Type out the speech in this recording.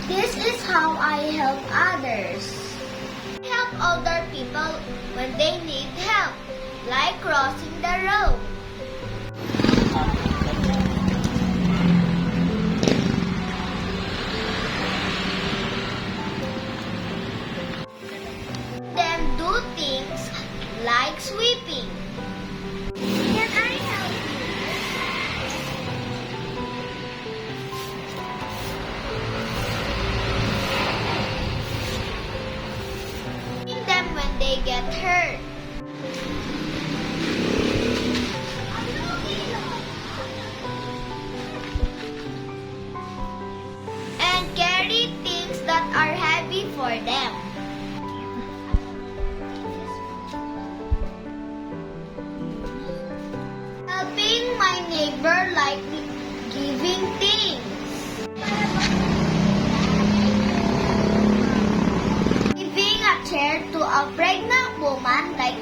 This is how I help others. I help older people when they need help, like crossing the road. Them do things like sweeping. Can I help you? Them when they get hurt. And carry things that are heavy for them. Helping my neighbor like giving things. Giving a chair to a pregnant woman like